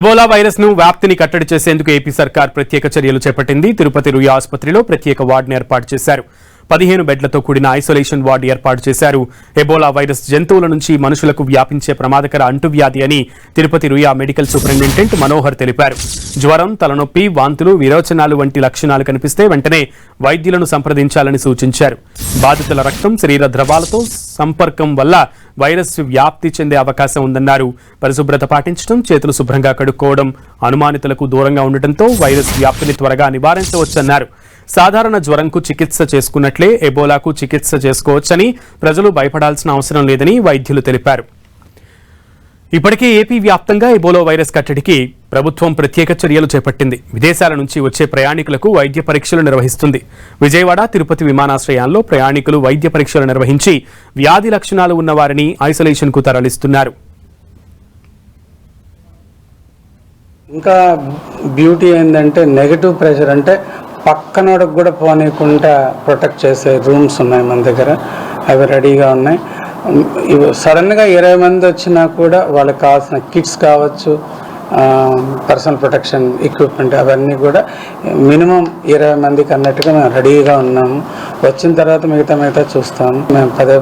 Ebola virus ను వ్యాప్తిని కట్టడి చేసేందుకు ఏపీ సర్కార్ ప్రత్యేక చర్యలు చేపట్టింది. తిరుపతి రుయా ఆసుపత్రిలో ప్రత్యేక వార్డును ఏర్పాటు చేశారు. 15 బెడ్లతో కూడిన ఐసోలేషన్ వార్డు ఏర్పాటు చేశారు. ఎబోలా వైరస్ జంతువుల నుంచి మనుషులకు వ్యాపించే ప్రమాదకర అంటువ్యాధి అని తిరుపతి రుయా మెడికల్ సూపరింటెండెంట్ మనోహర్ తెలిపారు. జ్వరం, తలనొప్పి, వాంతులు, విరోచనాలు వంటి లక్షణాలు కనిపిస్తే వెంటనే వైద్యులను సంప్రదించాలని సూచించారు. బాధితుల రక్తం, శరీర ద్రవాలతో సంపర్కం వల్ల వైరస్ వ్యాప్తి చెందే అవకాశం ఉందన్నారు. పరిశుభ్రత పాటించడం, చేతులు శుభ్రంగా కడుక్కోవడం, అనుమానితులకు దూరంగా ఉండటంతో వైరస్ వ్యాప్తిని త్వరగా నివారించవచ్చన్నారు. సాధారణ జ్వరంకు చికిత్స చేసుకున్నట్లే ఎబోలాకు చికిత్స చేసుకోవచ్చని, ప్రజలు భయపడాల్సిన అవసరం లేదని వైద్యులు తెలిపారు. ఇప్పటికే ఏపీ వ్యాప్తంగా ఎబోలా వైరస్ కట్టడికి ప్రభుత్వం ప్రత్యేక చర్యలు చేపట్టింది. విదేశాల నుంచి వచ్చే ప్రయాణికులకు వైద్య పరీక్షలు నిర్వహిస్తుంది. విజయవాడ, తిరుపతి విమానాశ్రయాల్లో ప్రయాణికులు వైద్య పరీక్షలు నిర్వహించి వ్యాధి లక్షణాలు ఉన్న వారిని ఐసోలేషన్కు తరలిస్తున్నారు. ఇంకా బ్యూటీ ఏంటంటే నెగటివ్ ప్రెషర్, అంటే పక్కనోడికి కూడా పోనీయకుండా ప్రొటెక్ట్ చేసే రూమ్స్ ఉన్నాయి మన దగ్గర. అవి రెడీగా ఉన్నాయి. సడన్గా 20 మంది వచ్చినా కూడా వాళ్ళకి కావాల్సిన కిట్స్ కావచ్చు, పర్సనల్ ప్రొటెక్షన్ ఎక్విప్మెంట్, అవన్నీ కూడా మినిమం 20 మందికి అన్నట్టుగా మేము రెడీగా ఉన్నాము. వచ్చిన తర్వాత మిగతా చూస్తాము. మేము పదే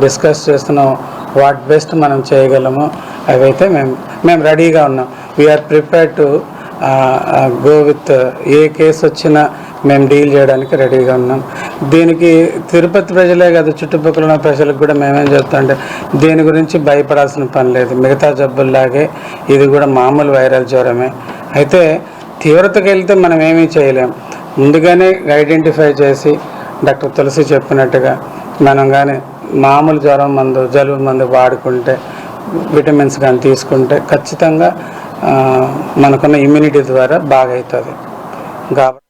డిస్కస్ చేస్తున్నాం వాట్ బెస్ట్ మనం చేయగలము. అవైతే మేము రెడీగా ఉన్నాం. We are prepared to go with ఏ కేసు వచ్చినా మేము డీల్ చేయడానికి రెడీగా ఉన్నాం. దీనికి తిరుపతి ప్రజలే కాదు, చుట్టుపక్కల ఉన్న ప్రజలకు కూడా మేమేం చెప్తామంటే దీని గురించి భయపడాల్సిన పని లేదు. మిగతా జబ్బుల్లాగే ఇది కూడా మామూలు వైరల్ జ్వరమే. అయితే తీవ్రతకి వెళ్తే మనం ఏమీ చేయలేం. ముందుగానే ఐడెంటిఫై చేసి డాక్టర్ తులసి చెప్పినట్టుగా మనం కానీ మామూలు జ్వరం మందు, జలుబు మందు వాడుకుంటే, విటమిన్స్ కానీ తీసుకుంటే ఖచ్చితంగా మనకున్న ఇమ్యూనిటీ ద్వారా బాగా అవుతుంది. కాబట్టి